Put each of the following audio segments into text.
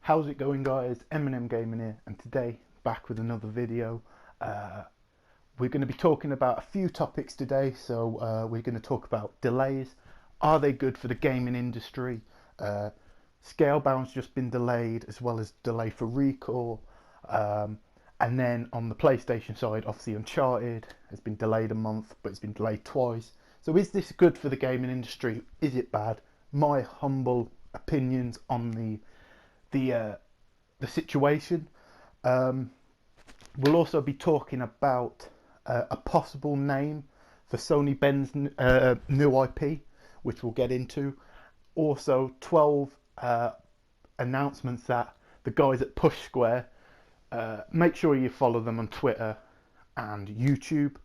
How's it going, guys? Eminem Gaming here, and today back with another video. We're going to be talking about a few topics today. So we're going to talk about delays. Are they good for the gaming industry? Scalebound's just been delayed, as well as delay for Recall. And then on the PlayStation side, obviously Uncharted has been delayed a month, but it's been delayed twice. So is this good for the gaming industry? Is it bad? My humble opinions on the situation. We'll also be talking about a possible name for Sony Ben's new IP, which we'll get into. Also, 12 announcements that the guys at Push Square. Make sure you follow them on Twitter and YouTube.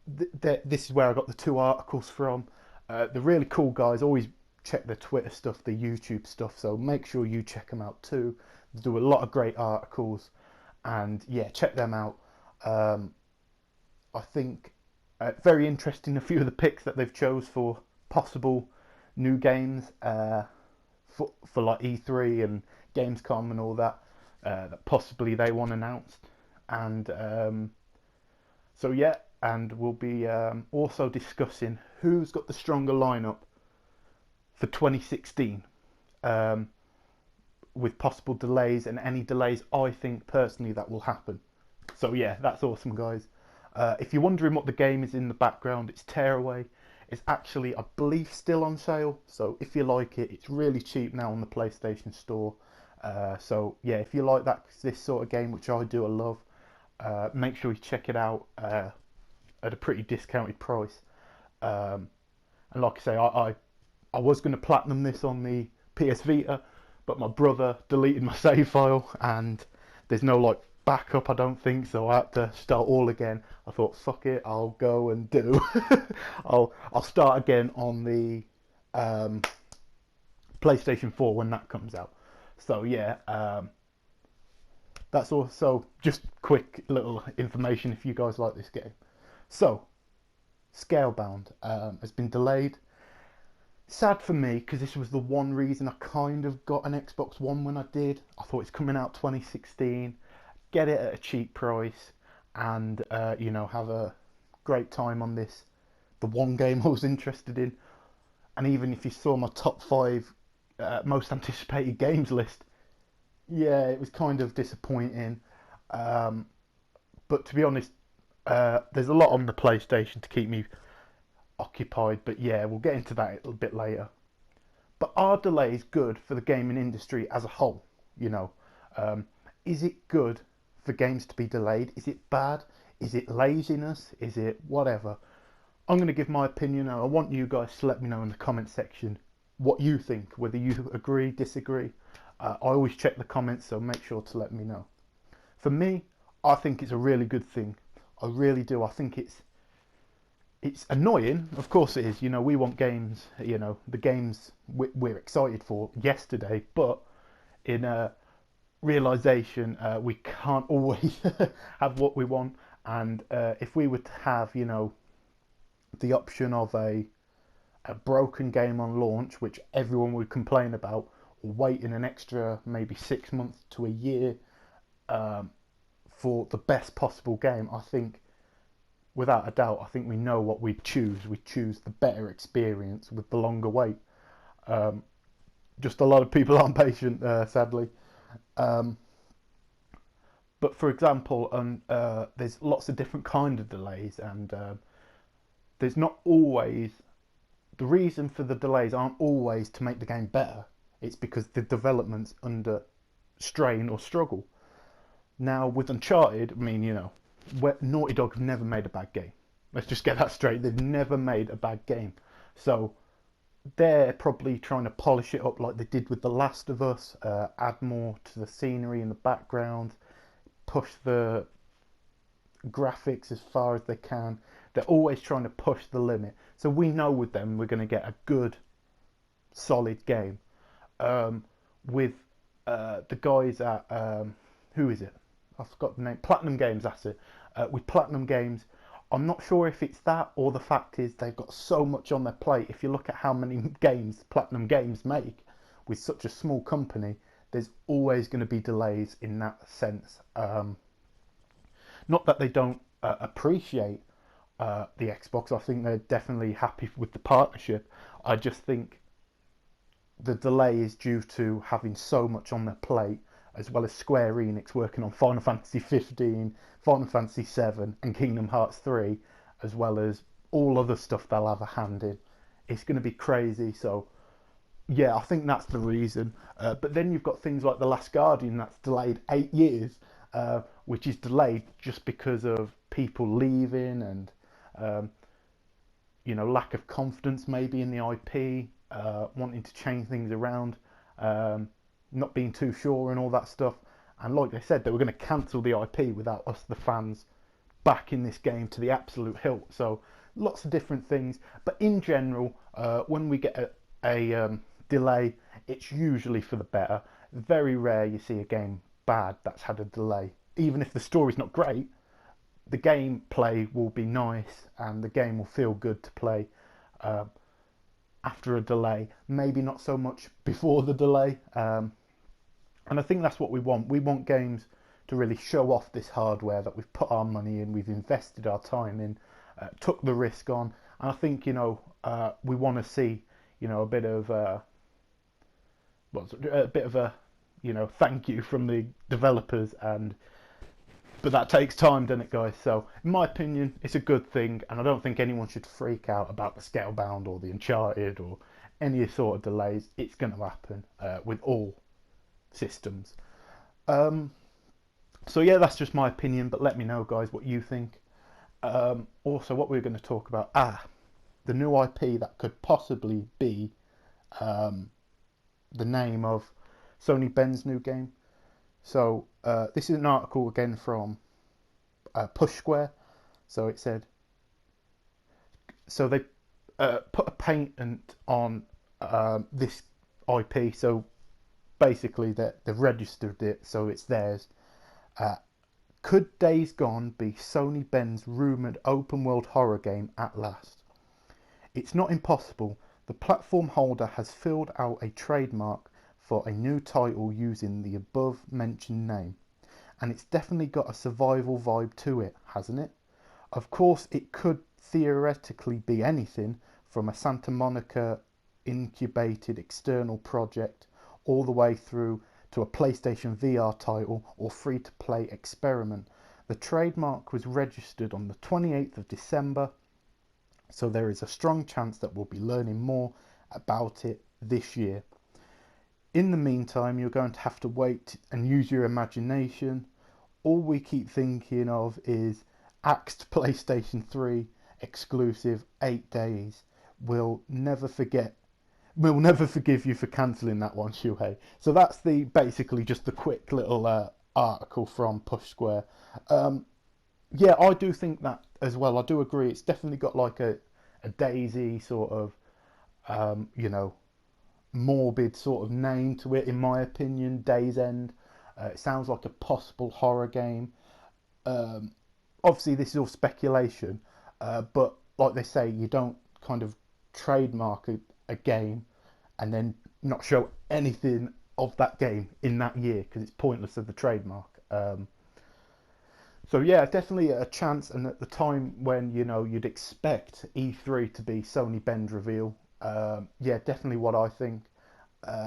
This is where I got the two articles from. They're really cool guys. Always check their Twitter stuff, their YouTube stuff, so make sure you check them out too. They do a lot of great articles, and yeah, check them out. I think very interesting, a few of the picks that they've chose for possible new games for like E3 and Gamescom and all that, that possibly they want announced. And so yeah, and we'll be also discussing who's got the stronger lineup for 2016, with possible delays and any delays I think personally that will happen. So yeah, that's awesome, guys. If you're wondering what the game is in the background, it's Tearaway. It's actually, I believe, still on sale, so if you like it, it's really cheap now on the PlayStation Store. So yeah, if you like this sort of game, which I do, I love, make sure you check it out at a pretty discounted price. And like I say, I was going to platinum this on the PS Vita, but my brother deleted my save file and there's no like backup, I don't think, so I had to start all again. I thought, fuck it, I'll go and do I'll start again on the PlayStation 4 when that comes out. So yeah, that's also just quick little information if you guys like this game. So Scalebound has been delayed. Sad for me, because this was the one reason I kind of got an Xbox One when I did. I thought it's coming out 2016, get it at a cheap price, and you know, have a great time on this, the one game I was interested in. And even if you saw my top 5 most anticipated games list, yeah, it was kind of disappointing. But to be honest, there's a lot on the PlayStation to keep me occupied, but yeah, we'll get into that a little bit later. But are delays good for the gaming industry as a whole? You know, is it good for games to be delayed? Is it bad? Is it laziness? Is it whatever? I'm going to give my opinion, and I want you guys to let me know in the comment section what you think, whether you agree, disagree. I always check the comments, so make sure to let me know. For me, I think it's a really good thing. I really do. I think it's annoying, of course it is. You know, we want games, you know, the games we're excited for yesterday, but in realization, we can't always have what we want. And if we were to have, you know, the option of a broken game on launch, which everyone would complain about, or waiting an extra maybe 6 months to a year for the best possible game, I think, without a doubt, I think we know what we'd choose. We'd choose the better experience with the longer wait. Just a lot of people aren't patient, sadly. But for example, there's lots of different kind of delays, and there's not always, the reason for the delays aren't always to make the game better. It's because the development's under strain or struggle. Now with Uncharted, I mean, you know, Naughty Dog have never made a bad game. Let's just get that straight. They've never made a bad game. So they're probably trying to polish it up like they did with The Last of Us, add more to the scenery in the background, push the graphics as far as they can. They're always trying to push the limit. So we know with them we're going to get a good, solid game. With the guys at, who is it? I forgot the name. Platinum Games, that's it. With Platinum Games, I'm not sure if it's that or the fact is they've got so much on their plate. If you look at how many games Platinum Games make with such a small company, there's always going to be delays in that sense. Not that they don't appreciate the Xbox. I think they're definitely happy with the partnership. I just think the delay is due to having so much on their plate, as well as Square Enix working on Final Fantasy 15, Final Fantasy 7 and Kingdom Hearts 3, as well as all other stuff they'll have a hand in. It's going to be crazy. So yeah, I think that's the reason. But then you've got things like The Last Guardian that's delayed 8 years, which is delayed just because of people leaving and lack of confidence maybe in the IP, wanting to change things around, not being too sure and all that stuff. And like they said, they were going to cancel the IP without us, the fans, backing this game to the absolute hilt. So lots of different things. But in general, when we get a delay, it's usually for the better. Very rare you see a game bad that's had a delay. Even if the story's not great, the gameplay will be nice and the game will feel good to play after a delay. Maybe not so much before the delay. And I think that's what we want. We want games to really show off this hardware that we've put our money in, we've invested our time in, took the risk on. And I think, we want to see, a bit of thank you from the developers, but that takes time, doesn't it, guys? So in my opinion, it's a good thing, and I don't think anyone should freak out about the Scalebound or the Uncharted or any sort of delays. It's going to happen with all systems. So yeah, that's just my opinion, but let me know, guys, what you think. Also, what we're going to talk about, the new IP that could possibly be the name of Sony Ben's new game. So this is an article again from Push Square. So it said, so they put a patent on this IP. So basically they've registered it, so it's theirs. Could Days Gone be Sony Ben's rumoured open world horror game at last? It's not impossible. The platform holder has filled out a trademark for a new title using the above mentioned name, and it's definitely got a survival vibe to it, hasn't it? Of course, it could theoretically be anything from a Santa Monica incubated external project all the way through to a PlayStation VR title or free-to-play experiment. The trademark was registered on the 28th of December, so there is a strong chance that we'll be learning more about it this year. In the meantime, you're going to have to wait and use your imagination. All we keep thinking of is axed PlayStation 3 exclusive 8 days. We'll never forgive you for cancelling that one, Shuhei. So that's basically just the quick little article from Push Square. Yeah, I do think that as well. I do agree. It's definitely got like a Daisy sort of, morbid sort of name to it, in my opinion. Days End. It sounds like a possible horror game. Obviously, this is all speculation, but like they say, you don't kind of trademark a game and then not show anything of that game in that year because it's pointless of the trademark. So yeah, definitely a chance, and at the time when you'd expect E3 to be Sony Ben's reveal, yeah, definitely what I think.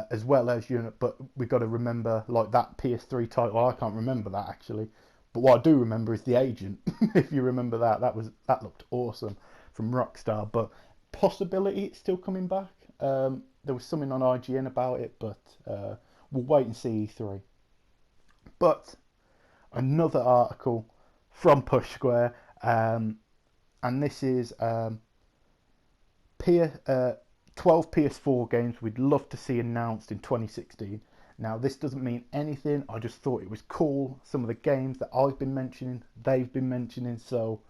As well as but we got to remember, like, that PS3 title. I can't remember that actually, but what I do remember is The Agent. If you remember that looked awesome from Rockstar. But possibility it's still coming back. There was something on IGN about it, but we'll wait and see E3. But another article from Push Square, and this is 12 PS4 games we'd love to see announced in 2016. Now, this doesn't mean anything. I just thought it was cool. Some of the games that I've been mentioning, they've been mentioning. So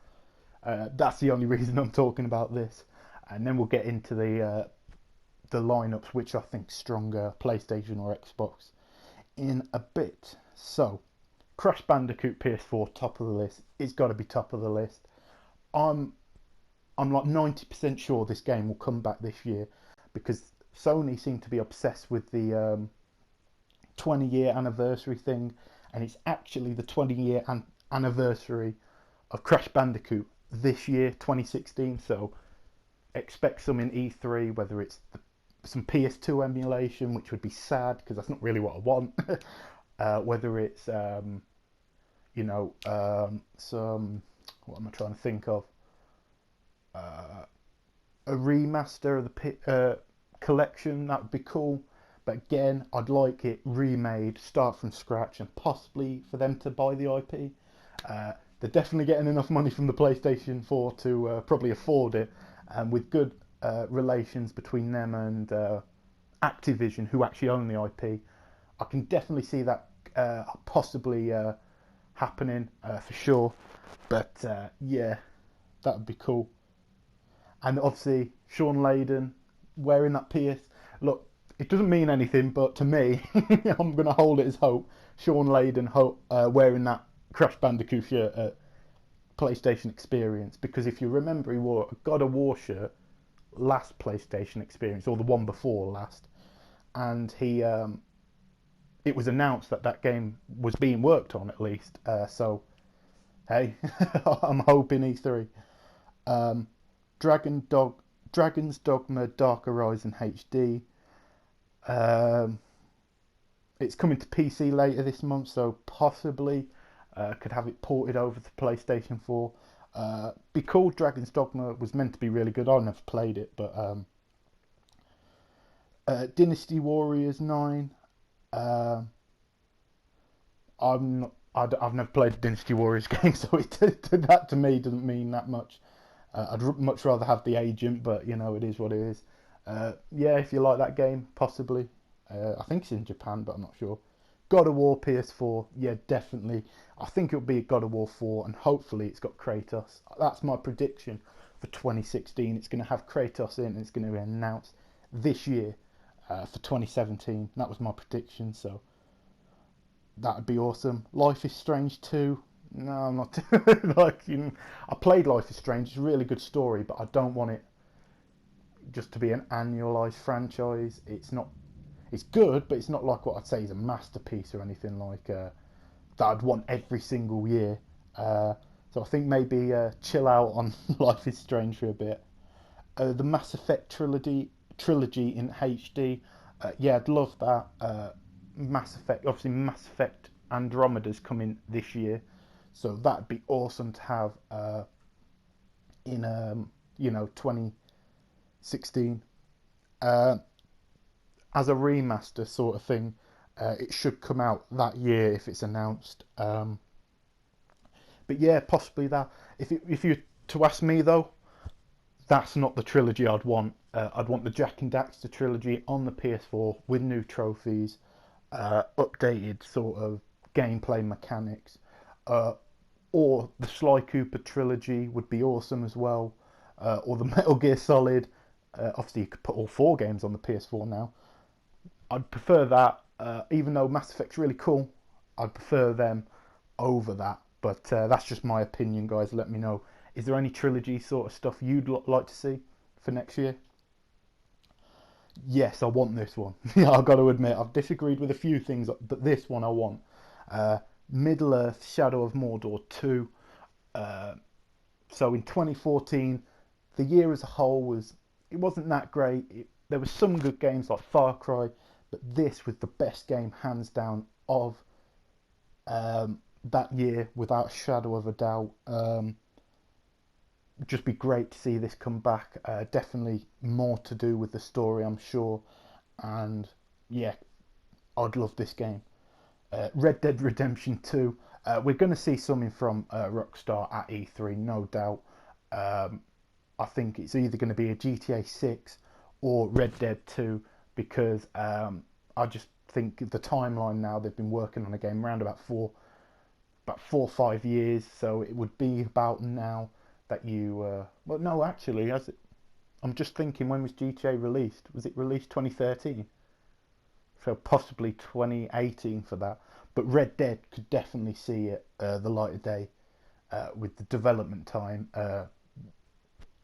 that's the only reason I'm talking about this. And then we'll get into the lineups, which I think stronger, PlayStation or Xbox, in a bit. So, Crash Bandicoot PS4, top of the list. It's got to be top of the list. I'm like 90% sure this game will come back this year because Sony seem to be obsessed with the 20-year anniversary thing, and it's actually the 20-year anniversary of Crash Bandicoot this year, 2016. So expect some in E3, whether it's some PS2 emulation, which would be sad because that's not really what I want. Whether it's some, what am I trying to think of? A remaster of the collection, that would be cool. But again, I'd like it remade, start from scratch, and possibly for them to buy the IP. They're definitely getting enough money from the PlayStation 4 to probably afford it, and with good relations between them and Activision, who actually own the IP, I can definitely see that possibly happening for sure. But yeah, that would be cool. And obviously, Sean Layden wearing that PS. Look, it doesn't mean anything, but to me, I'm going to hold it as hope. Sean Layden wearing that Crash Bandicoot shirt at PlayStation Experience. Because if you remember, he wore a God of War shirt last PlayStation Experience, or the one before last. And it was announced that that game was being worked on, at least. So, hey, I'm hoping E3. Dragon's Dogma Dark Horizon HD. It's coming to PC later this month, so possibly could have it ported over to PlayStation 4. Be cool. Dragon's Dogma was meant to be really good. I've never played it, but Dynasty Warriors 9. I've never played a Dynasty Warriors game, so that to me doesn't mean that much. I'd much rather have the agent, but you know, it is what it is. Yeah, if you like that game, possibly. I think it's in Japan, but I'm not sure. God of War PS4, yeah, definitely. I think it'll be God of War 4, and hopefully it's got Kratos. That's my prediction for 2016. It's going to have Kratos in, and it's going to be announced this year for 2017. That was my prediction, so that would be awesome. Life is Strange 2. No, I'm not I played Life is Strange. It's a really good story, but I don't want it just to be an annualized franchise. It's not. It's good, but it's not like what I'd say is a masterpiece or anything like that I'd want every single year. So I think maybe chill out on Life is Strange for a bit. The Mass Effect trilogy in HD. Yeah, I'd love that. Mass Effect, obviously Mass Effect Andromeda's coming this year. So that'd be awesome to have in 2016 as a remaster sort of thing. It should come out that year if it's announced. But yeah, possibly that. If you to ask me though, that's not the trilogy I'd want. I'd want the Jak and Daxter trilogy on the PS4 with new trophies, updated sort of gameplay mechanics. Or the Sly Cooper trilogy would be awesome as well. Or the Metal Gear Solid. Obviously, you could put all 4 games on the PS4 now. I'd prefer that, even though Mass Effect's really cool. I'd prefer them over that. But that's just my opinion, guys. Let me know. Is there any trilogy sort of stuff you'd like to see for next year? Yes, I want this one. Yeah, I've got to admit, I've disagreed with a few things, but this one I want. Middle-earth Shadow of Mordor 2. So in 2014, the year as a whole wasn't that great. There were some good games like Far Cry, but this was the best game hands down of that year, without a shadow of a doubt. Just be great to see this come back. Definitely more to do with the story, I'm sure, and yeah, I'd love this game. Red Dead Redemption 2. We're going to see something from Rockstar at E3, no doubt. I think it's either going to be a GTA 6 or Red Dead 2, because I just think the timeline now, they've been working on a game around about 4 or 5 years, so it would be about now that you... well, no, actually, I'm just thinking, when was GTA released? Was it released 2013? So possibly 2018 for that. But Red Dead could definitely see it the light of day with the development time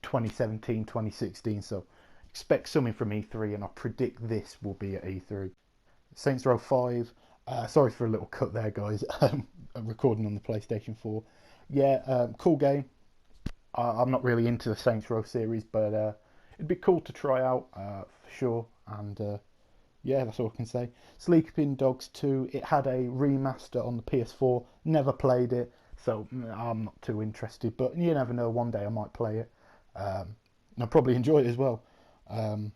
2017, 2016. So expect something from E3, and I predict this will be at E3. Saints Row 5. Sorry for a little cut there, guys. I'm recording on the PlayStation 4. Yeah, cool game. I'm not really into the Saints Row series, but it'd be cool to try out for sure. And yeah, that's all I can say. Sleeping Dogs 2, it had a remaster on the PS4. Never played it, so I'm not too interested. But you never know, one day I might play it. And I'll probably enjoy it as well. Um,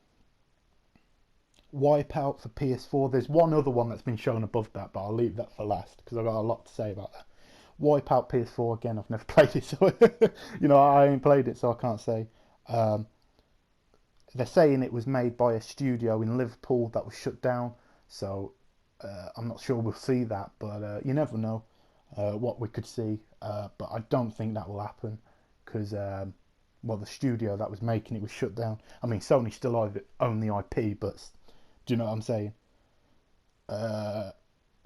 Wipeout for PS4. There's one other one that's been shown above that, but I'll leave that for last because I've got a lot to say about that. Wipeout PS4 again. I've never played it, so I ain't played it, so I can't say. Um, they're saying it was made by a studio in Liverpool that was shut down, so I'm not sure we'll see that, but you never know what we could see. But I don't think that will happen because well, the studio that was making it was shut down. I mean, Sony still own the IP, but do you know what I'm saying?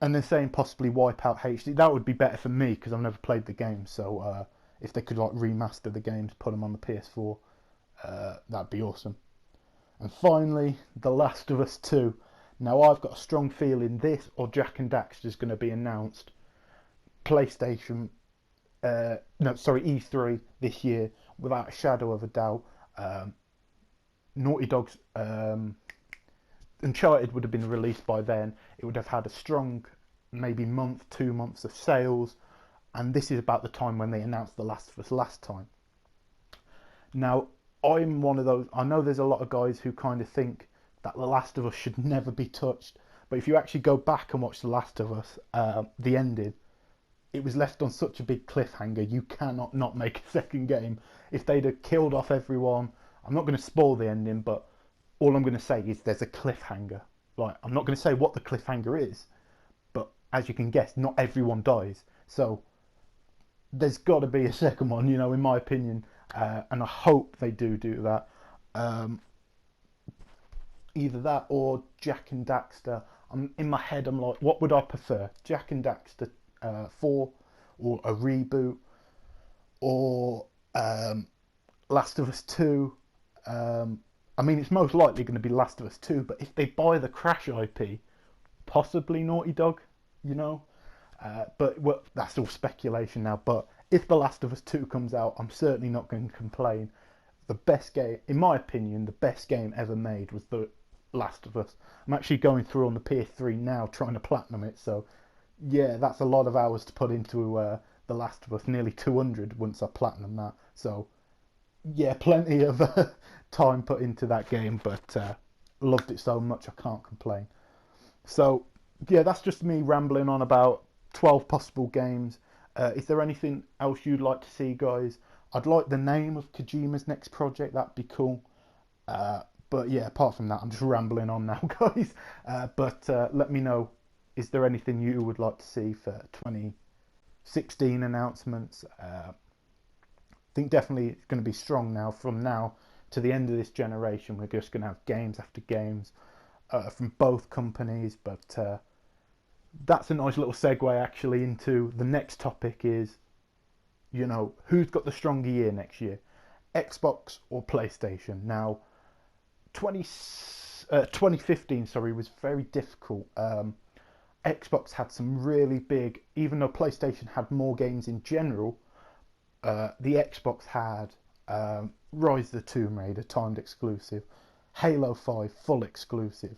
And they're saying possibly Wipeout HD. That would be better for me because I've never played the game. So if they could like remaster the games, put them on the PS4, that'd be awesome. And finally, The Last of Us 2. Now I've got a strong feeling this or Jack and Daxter is going to be announced PlayStation. No, sorry, E3 this year without a shadow of a doubt. Naughty Dog's Uncharted would have been released by then. It would have had a strong, maybe month, 2 months of sales, and this is about the time when they announced The Last of Us last time. Now, I'm one of those. I know there's a lot of guys who kind of think that The Last of Us should never be touched, but if you actually go back and watch The Last of Us, the ending, it was left on such a big cliffhanger. You cannot not make a second game. If they'd have killed off everyone, I'm not going to spoil the ending, but all I'm going to say is there's a cliffhanger. Like, I'm not going to say what the cliffhanger is, but as you can guess, not everyone dies. So there's got to be a second one, in my opinion, and I hope they do that. Either that or Jack and Daxter. In my head, I'm like, what would I prefer? Jack and Daxter 4, or a reboot, or Last of Us 2. I mean, it's most likely going to be Last of Us 2, but if they buy the Crash IP, possibly Naughty Dog, but well, that's all speculation now. But if The Last of Us 2 comes out, I'm certainly not going to complain. The best game, in my opinion, the best game ever made was The Last of Us. I'm actually going through on the PS3 now trying to platinum it, so yeah, that's a lot of hours to put into The Last of Us, nearly 200 once I platinum that. So yeah, plenty of time put into that game, but loved it so much I can't complain. So yeah, that's just me rambling on about 12 possible games. Is there anything else you'd like to see, guys? I'd like the name of Kojima's next project, that'd be cool. But yeah, apart from that, I'm just rambling on now, guys. But let me know, is there anything you would like to see for 2016 announcements? I think definitely it's going to be strong now. From now to the end of this generation, we're just going to have games after games from both companies. But that's a nice little segue actually into the next topic is, who's got the stronger year next year? Xbox or PlayStation? Now, 2015, was very difficult. Xbox had some really big, even though PlayStation had more games in general, the Xbox had Rise of the Tomb Raider, timed exclusive, Halo 5, full exclusive,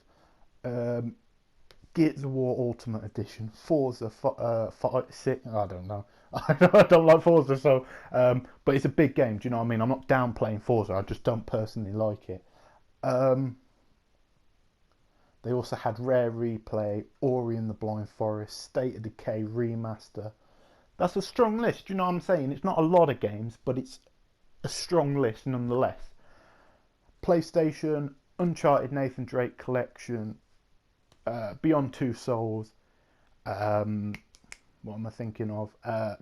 Gears of War Ultimate Edition, Forza 6, I don't know. I don't like Forza, so but it's a big game, do you know what I mean? I'm not downplaying Forza, I just don't personally like it. They also had Rare Replay, Ori and the Blind Forest, State of Decay Remaster. That's a strong list, do you know what I'm saying? It's not a lot of games, but it's a strong list nonetheless. PlayStation, Uncharted Nathan Drake Collection, Beyond Two Souls, what am I thinking of?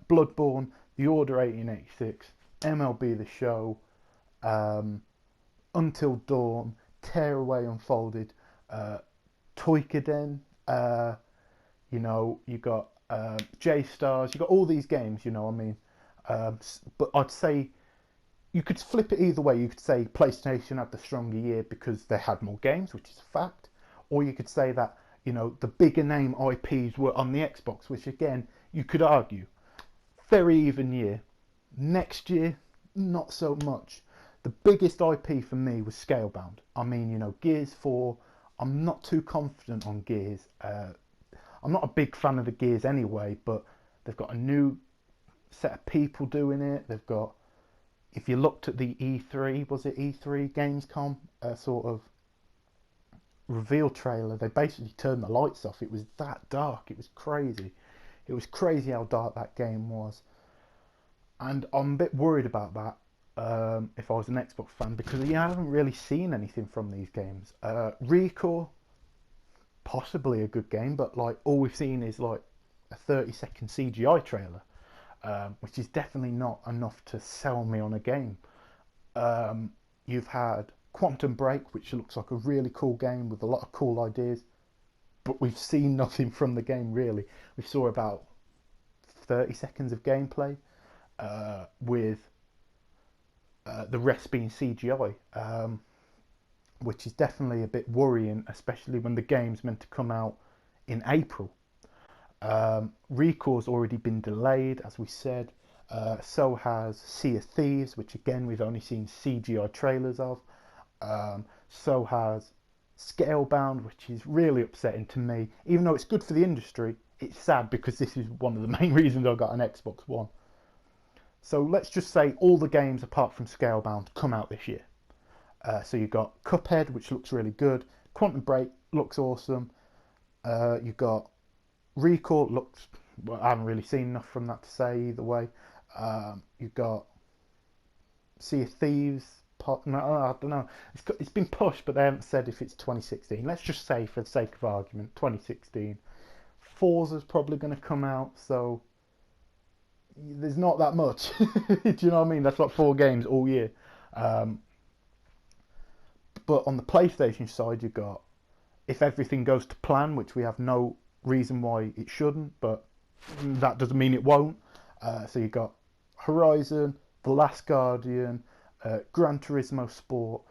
Bloodborne, The Order 1886, MLB The Show, Until Dawn, Tearaway Unfolded, Toykaden, you got J-Stars, you got all these games, you know what I mean? But I'd say you could flip it either way. You could say PlayStation had the stronger year because they had more games, which is a fact. Or you could say that You know, the bigger name IPs were on the Xbox, which again, you could argue, very even year. Next year, not so much. The biggest IP for me was Scalebound. I mean, you know, Gears 4, I'm not too confident on Gears. I'm not a big fan of the Gears anyway, but they've got a new set of people doing it. They've got, if you looked at the E3, was it E3 Gamescom sort of reveal trailer, they basically turned the lights off. It was that dark. It was crazy. It was crazy how dark that game was. And I'm a bit worried about that if I was an Xbox fan, because I haven't really seen anything from these games. Recall, possibly a good game, but like all we've seen is like a 30-second CGI trailer, which is definitely not enough to sell me on a game. You've had Quantum Break, which looks like a really cool game with a lot of cool ideas, but we've seen nothing from the game really. We saw about 30 seconds of gameplay, with the rest being CGI, which is definitely a bit worrying, especially when the game's meant to come out in April. Recall's already been delayed, as we said. So has Sea of Thieves, which again we've only seen CGI trailers of. So has Scalebound, which is really upsetting to me. Even though it's good for the industry, it's sad because this is one of the main reasons I got an Xbox One. So let's just say all the games apart from Scalebound come out this year. So you've got Cuphead, which looks really good. Quantum Break looks awesome. You've got Recall, looks, well, I haven't really seen enough from that to say either way. You've got Sea of Thieves. No, I don't know. It's been pushed, but they haven't said if it's 2016. Let's just say, for the sake of argument, 2016. Forza's probably going to come out, so there's not that much. Do you know what I mean? That's like 4 games all year. But on the PlayStation side, you've got, if everything goes to plan, which we have no reason why it shouldn't, but that doesn't mean it won't. So you've got Horizon, The Last Guardian, Gran Turismo Sport,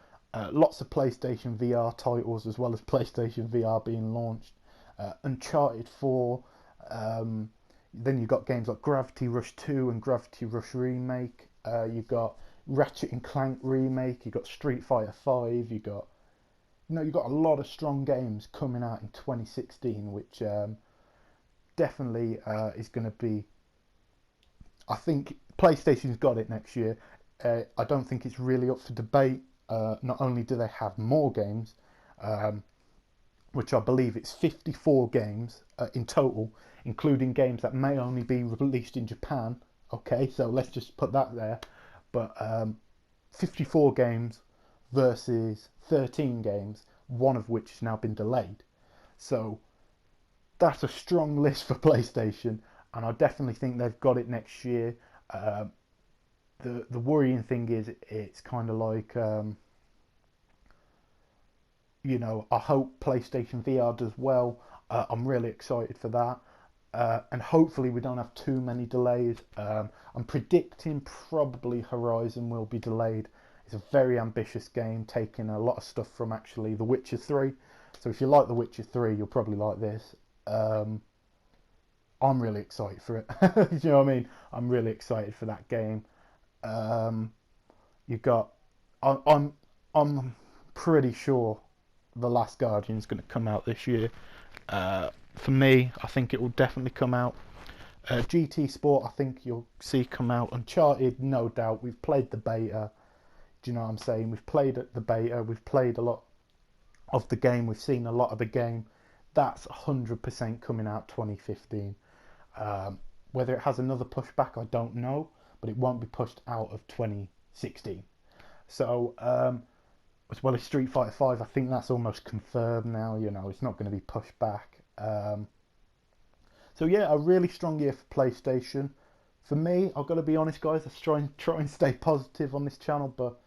lots of PlayStation VR titles, as well as PlayStation VR being launched, Uncharted 4, then you've got games like Gravity Rush 2 and Gravity Rush Remake, you've got Ratchet and Clank Remake, you've got Street Fighter 5, you've got a lot of strong games coming out in 2016, which definitely is going to be, I think PlayStation's got it next year. I don't think it's really up for debate. Not only do they have more games, which I believe it's 54 games in total, including games that may only be released in Japan. Okay, so let's just put that there. But 54 games versus 13 games, one of which has now been delayed. So that's a strong list for PlayStation, and I definitely think they've got it next year. The worrying thing is it's kind of like, I hope PlayStation VR does well. I'm really excited for that. And hopefully we don't have too many delays. I'm predicting probably Horizon will be delayed. It's a very ambitious game, taking a lot of stuff from actually The Witcher 3. So if you like The Witcher 3, you'll probably like this. I'm really excited for it. Do you know what I mean? I'm really excited for that game. You've got, I'm pretty sure The Last Guardian is going to come out this year. For me, I think it will definitely come out. GT Sport, I think you'll see come out. Uncharted, no doubt. We've played the beta. Do you know what I'm saying? We've played the beta. We've played a lot of the game. We've seen a lot of the game. That's 100% coming out 2015. Whether it has another pushback, I don't know, but it won't be pushed out of 2016. So, as well as Street Fighter 5, I think that's almost confirmed now. It's not going to be pushed back. So yeah, a really strong year for PlayStation. For me, I've got to be honest, guys. I try and stay positive on this channel, but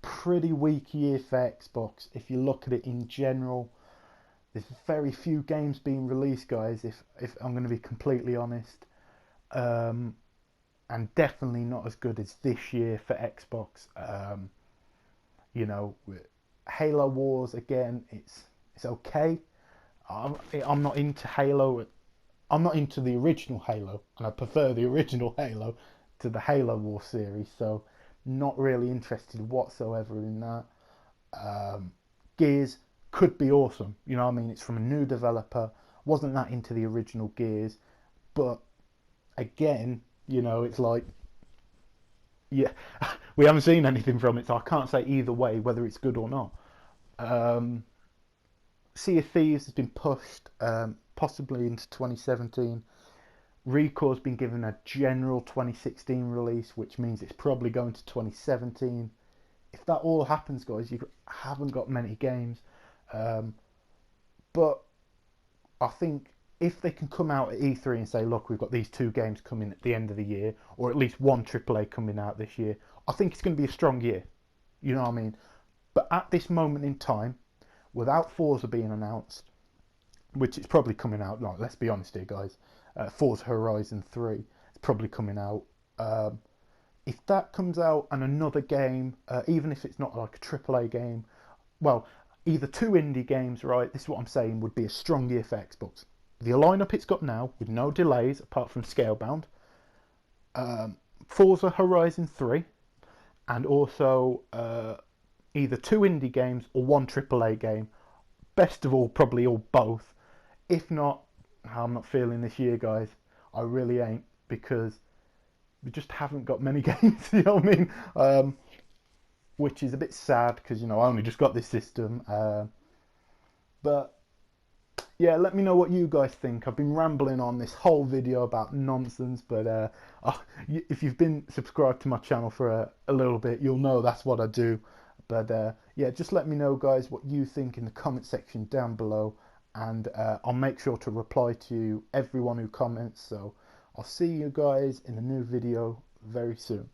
pretty weak year for Xbox. If you look at it in general, there's very few games being released, guys. If I'm going to be completely honest, and definitely not as good as this year for Xbox. Halo Wars again, it's okay. I'm not into Halo. I'm not into the original Halo, and I prefer the original Halo to the Halo War series. So, not really interested whatsoever in that. Gears could be awesome. You know what I mean? It's from a new developer. Wasn't that into the original Gears, but again, you know, it's like, yeah, we haven't seen anything from it, so I can't say either way whether it's good or not. Um, Sea of Thieves has been pushed possibly into 2017. Recore's been given a general 2016 release, which means it's probably going to 2017. If that all happens, guys, you haven't got many games. Um, but I think if they can come out at E3 and say, look, we've got these two games coming at the end of the year, or at least one AAA coming out this year, I think it's going to be a strong year. You know what I mean? But at this moment in time, without Forza being announced, which is probably coming out, like, let's be honest here, guys, Forza Horizon 3 is probably coming out. If that comes out and another game, even if it's not like a AAA game, well, either two indie games, right, this is what I'm saying, would be a strong year for Xbox. The lineup it's got now, with no delays apart from Scalebound, Forza Horizon 3, and also either two indie games or one AAA game. Best of all, probably all both. If not, I'm not feeling this year, guys. I really ain't, because we just haven't got many games, you know what I mean? Which is a bit sad, because, you know, I only just got this system. But yeah, let me know what you guys think. I've been rambling on this whole video about nonsense, but if you've been subscribed to my channel for a little bit, you'll know that's what I do. But yeah, just let me know, guys, what you think in the comment section down below, and I'll make sure to reply to everyone who comments. So I'll see you guys in a new video very soon.